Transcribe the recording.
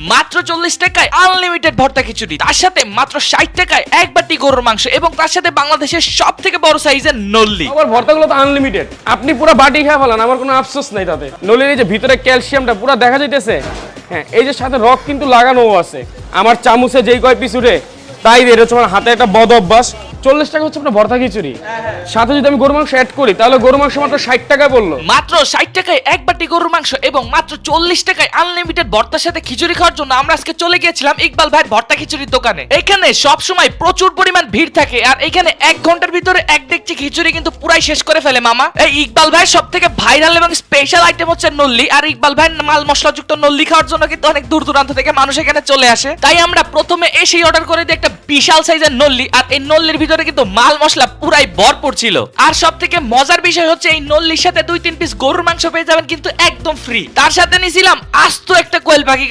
মাত্র 40 টাকায় আনলিমিটেড ভর্তা খিচুড়ি, তার সাথে মাত্র 60 টাকায় এক বাটি গরুর মাংস এবং তার সাথে বাংলাদেশের সব থেকে বড় সাইজের নল্লি। আবার ভর্তাগুলো তো আনলিমিটেড, আপনি পুরো বাটি খেয়ে ফেলান, আমার কোনো আফসোস নাই তাতে। নলির এই যে ভিতরে ক্যালসিয়ামটা পুরো দেখা যাইতেছে, হ্যাঁ এই যে সাথে রক কিন্তু লাগানোও আছে। আমার চামচে যেই কয় পিস উঠে তাই দিয়ে, এটা হচ্ছে আমার হাতে একটা বদ অভ্যাস। 40 টাকা হচ্ছে আপনার ভর্তা খিচুড়ি, সাথে যদি আমি গরু মাংস অ্যাড করি তাহলে গরু মাংস মাত্র 60 টাকা পড়লো। মাত্র 60 টাকায় এক বাটি গরুর মাংস এবং মাত্র 40 টাকায় আনলিমিটেড ভর্তার সাথে খিচুড়ি খাওয়ার জন্য আমরা আজকে চলে গিয়েছিলাম ইকবাল ভাইয়ের ভর্তা খিচুড়ির দোকানে। এখানে সব সময় প্রচুর পরিমাণ ভিড় থাকে আর এখানে 1 ঘন্টার ভিতরে এক ডেকচি খিচুড়ি কিন্তু পুরাই শেষ করে ফেলে মামা। এই ইকবাল ভাইয়ের সব থেকে ভাইরাল এবং স্পেশাল আইটেম হচ্ছে নল্লি, আর ইকবাল ভাইয়ের মাল মশলাযুক্ত নল্লি খাওয়ার জন্য কিন্তু অনেক দূর দূরান্ত থেকে মানুষ এখানে চলে আসে। তাই আমরা প্রথমে এসেই অর্ডার করে দিই একটা বিশাল সাইজের নল্লি, আর এই নল্লির ভিতরে কিন্তু মাল মশলা পুরাই ভরপুর ছিল। আর সব থেকে মজার বিষয় হচ্ছে এই নল্লির সাথে 2-3 পিস গরুর মাংস পেয়ে যাবেন কিন্তু একদম ফ্রি। তার সাথে নিয়েছিলাম আস্ত একটা কোয়েল পাখি।